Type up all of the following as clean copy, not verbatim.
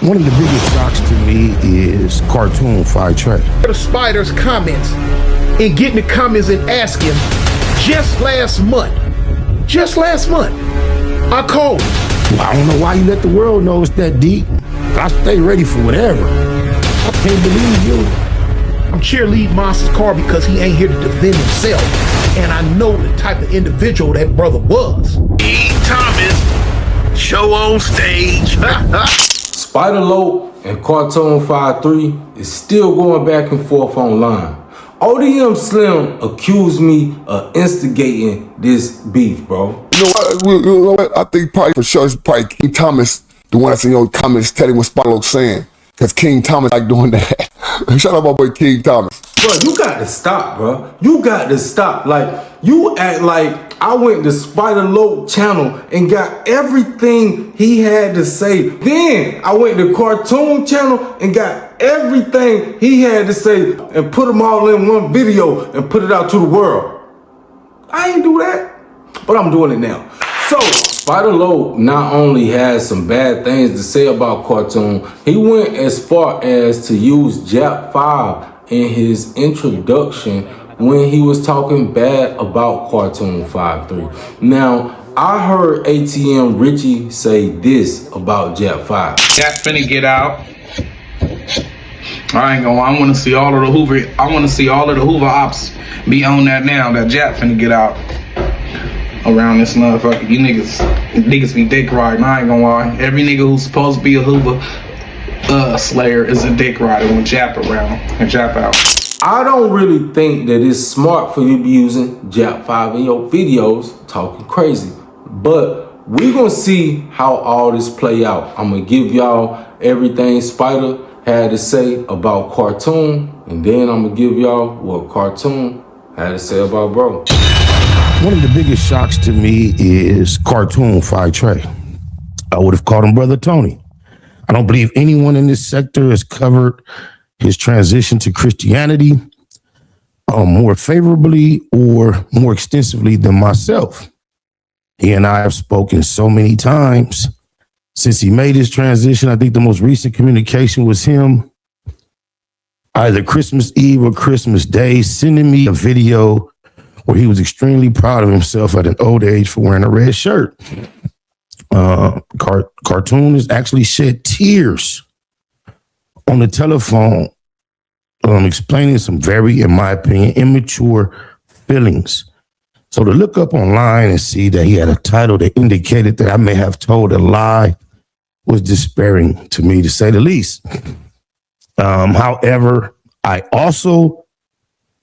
One of the biggest shocks to me is cartoon fight track. The Spider's comments and get in the comments and ask him, just last month, I called him. Well, I don't know why you let the world know it's that deep. I stay ready for whatever. I can't believe you. I'm cheerleading Monster's car because he ain't here to defend himself. And I know the type of individual that brother was. E. Thomas, show on stage. Spider Lope and Cartoon 5-3 is still going back and forth online. ODM Slim accused me of instigating this beef, bro. You know what? I think probably for sure it's probably King Thomas, the one that's in your comments telling what Spider Lope's saying. Because King Thomas like doing that. Shout out my boy King Thomas. Bro, you got to stop, bro. You got to stop. Like, you act like I went to Spider Lope channel and got everything he had to say. Then I went to Cartoon channel and got everything he had to say and put them all in one video and put it out to the world. I ain't do that, but I'm doing it now. So, Spider Lope not only has some bad things to say about Cartoon, he went as far as to use Jap 5 in his introduction when he was talking bad about Cartoon 5-3. Now, I heard ATM Richie say this about Jap 5. That's finna get out. I ain't gonna. I want to see all of the Hoover. I want to see all of the Hoover ops be on that now. That Jap finna get out around this motherfucker. You niggas be dick riding. I ain't gonna lie. Every nigga who's supposed to be a Hoover slayer is a dick rider when Jap around and Jap out. I don't really think that it's smart for you to be using Jap 5 in your videos talking crazy. But we're gonna see how all this play out. I'm gonna give y'all everything Spider had to say about Cartoon, and then I'm gonna give y'all what Cartoon had to say about bro. One of the biggest shocks to me is cartoon fight track. I would have called him Brother Tony. I don't believe anyone in this sector has covered his transition to Christianity more favorably or more extensively than myself. He and I have spoken so many times since he made his transition. I think the most recent communication was him either Christmas Eve or Christmas Day sending me a video where he was extremely proud of himself at an old age for wearing a red shirt. Cartoon has actually shed tears on the telephone, explaining some very, in my opinion, immature feelings. So to look up online and see that he had a title that indicated that I may have told a lie was despairing to me, to say the least. However, I also,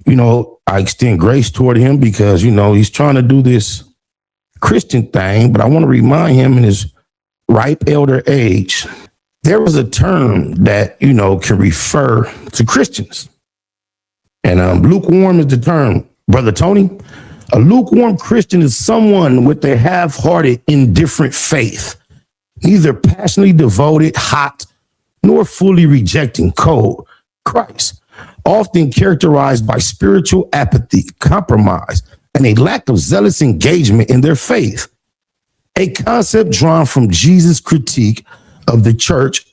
I extend grace toward him because, he's trying to do this Christian thing, but I want to remind him in his ripe elder age, there was a term that, can refer to Christians. And lukewarm is the term, Brother Tony. A lukewarm Christian is someone with a half-hearted, indifferent faith, neither passionately devoted, hot, nor fully rejecting cold Christ, often characterized by spiritual apathy, compromise, and a lack of zealous engagement in their faith. A concept drawn from Jesus' critique of the church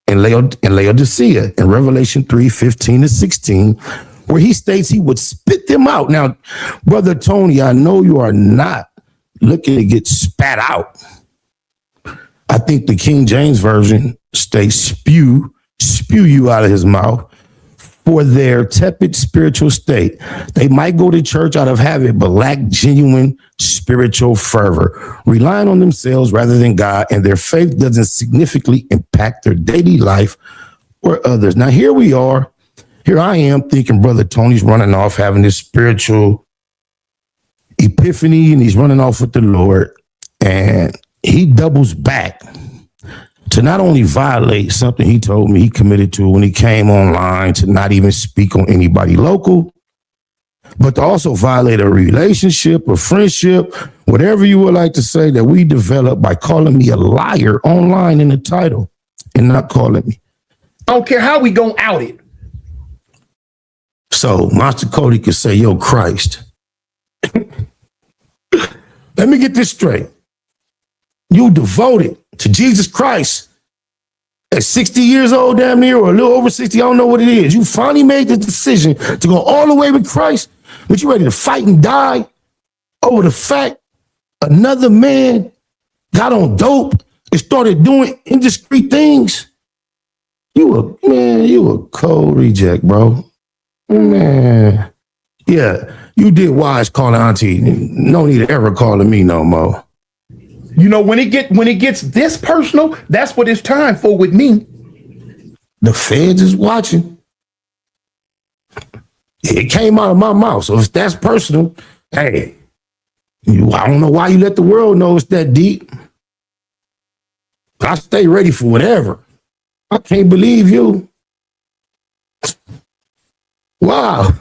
in Laodicea in Revelation 3:15-16, where he states he would spit them out. Now, Brother Tony, I know you are not looking to get spat out. I think the King James Version states spew you out of his mouth for their tepid spiritual state. They might go to church out of habit, but lack genuine spiritual fervor, relying on themselves rather than God, and their faith doesn't significantly impact their daily life or others. Now, here I am thinking Brother Tony's running off, having this spiritual epiphany, and he's running off with the Lord, and he doubles back to not only violate something he told me he committed to when he came online, to not even speak on anybody local, but to also violate a relationship, a friendship, whatever you would like to say, that we developed by calling me a liar online in the title and not calling me. I don't care how we gonna out it. So Master Kody could say, yo, Christ. Let me get this straight. You devoted to Jesus Christ at 60 years old, damn near, or a little over 60, I don't know what it is. You finally made the decision to go all the way with Christ, but you ready to fight and die over the fact another man got on dope and started doing indiscreet things. You a cold reject, bro. Man. Yeah, you did wise calling auntie. No need to ever calling me no more. You know, when it gets this personal, that's what it's time for with me. The feds is watching. It came out of my mouth. So if that's personal, hey, I don't know why you let the world know it's that deep. I stay ready for whatever. I can't believe you. Wow.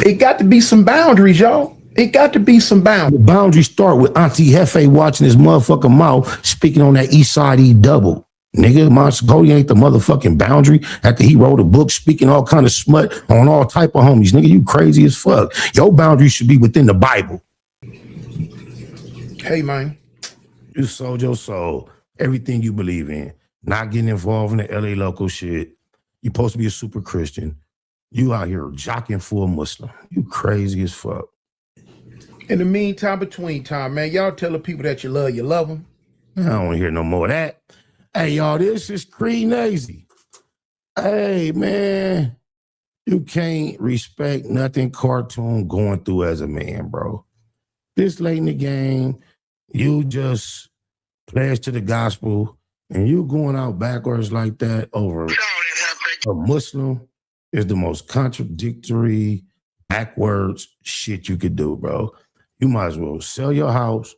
It got to be some boundaries, y'all. It got to be some boundaries. The boundaries start with Auntie Hefe watching his motherfucking mouth speaking on that East Side E double. Nigga, Monster Kody ain't the motherfucking boundary after he wrote a book speaking all kind of smut on all type of homies. Nigga, you crazy as fuck. Your boundaries should be within the Bible. Hey, man. You sold your soul. Everything you believe in. Not getting involved in the LA local shit. You supposed to be a super Christian. You out here jocking for a Muslim. You crazy as fuck. In the meantime, between time, man, y'all tell the people that you love them. I don't want to hear no more of that. Hey, y'all, this is Creed Nazy. Hey, man, you can't respect nothing cartoon going through as a man, bro. This late in the game, you just pledge to the gospel and you going out backwards like that over a Muslim is the most contradictory, backwards shit you could do, bro. You might as well sell your house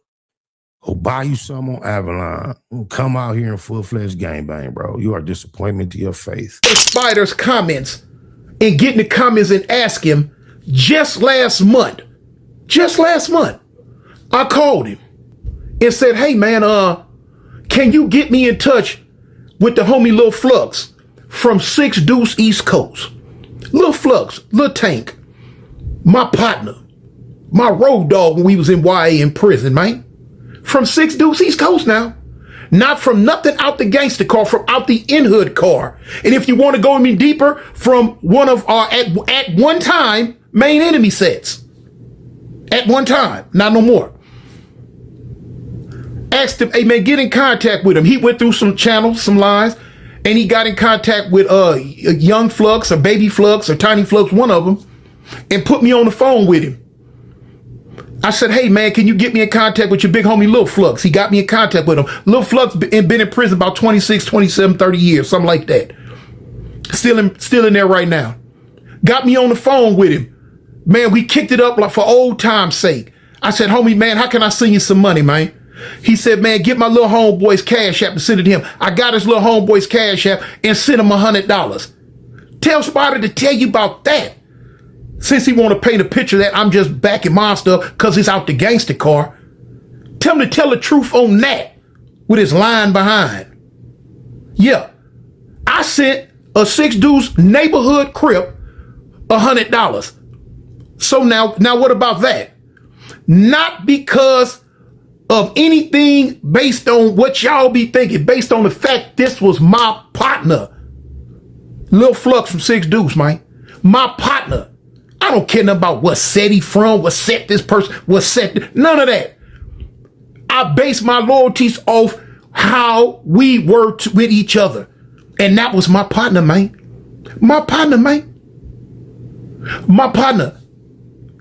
or buy you some on Avalon and come out here in full-fledged gangbang, bro. You are a disappointment to your faith. Spider's comments and get in the comments and ask him just last month, I called him and said, hey, man, can you get me in touch with the homie Lil Flux from 6 Deuce East Coast? Lil Flux, Lil Tank, my partner, my road dog when we was in YA in prison, man. From 6 Deuce East Coast now. Not from nothing out the gangster car, from out the in-hood car. And if you want to go any deeper, from one of our, at one time, main enemy sets. At one time, not no more. Asked him, hey man, get in contact with him. He went through some channels, some lines, and he got in contact with young Flux or baby Flux or tiny Flux, one of them, and put me on the phone with him. I said, hey man, can you get me in contact with your big homie Lil Flux? He got me in contact with him. Lil Flux been in prison about 26, 27, 30 years, something like that. Still in there right now. Got me on the phone with him. Man, we kicked it up like for old time's sake. I said, homie, man, how can I send you some money, man? He said, man, get my little homeboy's cash app and send it to him. I got his little homeboy's cash app and sent him $100. Tell Spider to tell you about that. Since he want to paint a picture that I'm just backing Monster because he's out the gangster car, tell him to tell the truth on that with his line behind. Yeah, I sent a 6 Deuce neighborhood crip $100. So now what about that? Not because of anything based on what y'all be thinking, based on the fact this was my partner. Lil Flux from 6 Deuce, man. My partner. I don't care nothing about what set he from, what set this person, what set, none of that. I base my loyalties off how we were with each other. And that was my partner, man. My partner, man. My partner.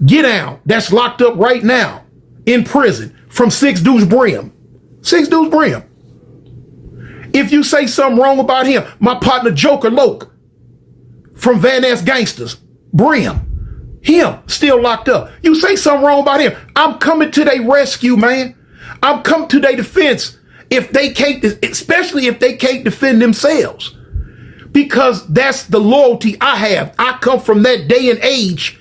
Get down. That's locked up right now in prison from 6 Deuce Brim. 6 Deuce Brim. If you say something wrong about him, my partner Joker Loke from Van Ness Gangsters, Brim. Him still locked up. You say something wrong about him, I'm coming to their rescue, man. I'm coming to their defense if they can't, especially if they can't defend themselves. Because that's the loyalty I have. I come from that day and age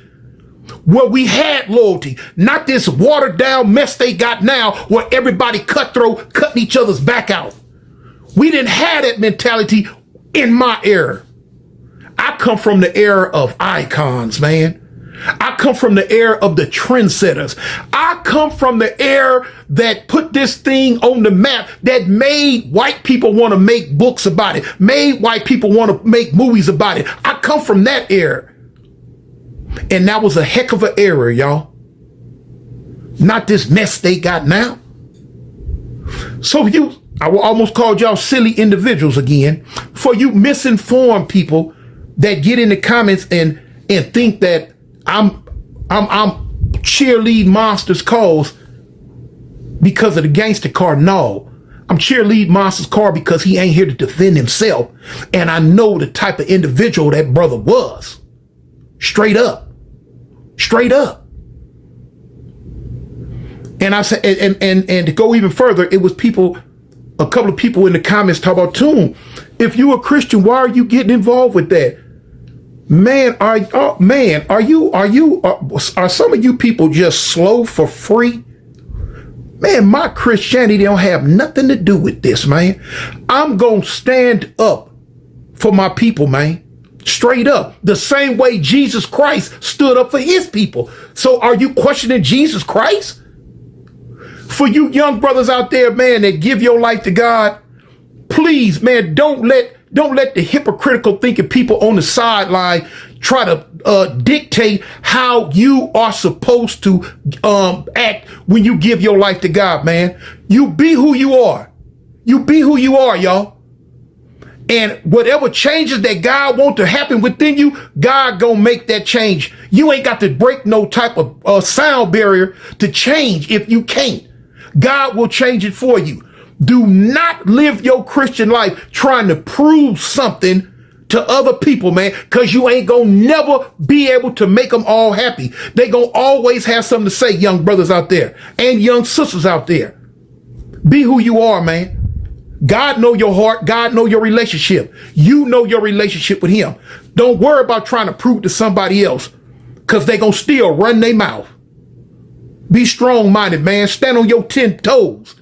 where we had loyalty, not this watered down mess they got now where everybody cutthroat, cutting each other's back out. We didn't have that mentality in my era. I come from the era of icons, man. I come from the era of the trendsetters. I come from the era that put this thing on the map, that made white people want to make books about it, made white people want to make movies about it. I come from that era. And that was a heck of an era, y'all. Not this mess they got now. So I almost called y'all silly individuals again, for you misinformed people that get in the comments and think that I'm cheerleading Monster's cause because of the gangster car. No, I'm cheerleading Monster's car because he ain't here to defend himself. And I know the type of individual that brother was. Straight up. Straight up. And I said, and to go even further, it was a couple of people in the comments talk about, Tune, if you a Christian, why are you getting involved with that? Man, are some of you people just slow for free? Man, my Christianity don't have nothing to do with this, man. I'm going to stand up for my people, man. Straight up. The same way Jesus Christ stood up for his people. So are you questioning Jesus Christ? For you young brothers out there, man, that give your life to God, please, man, don't let the hypocritical thinking people on the sideline try to dictate how you are supposed to act when you give your life to God, man. You be who you are. You be who you are, y'all. And whatever changes that God wants to happen within you, God gonna make that change. You ain't got to break no type of sound barrier to change if you can't. God will change it for you. Do not live your Christian life trying to prove something to other people, man, because you ain't gonna never be able to make them all happy. They gonna always have something to say, young brothers out there and young sisters out there. Be who you are, man. God know your heart. God know your relationship. You know your relationship with him. Don't worry about trying to prove to somebody else, because they gonna still run their mouth. Be strong-minded, man. Stand on your 10 toes.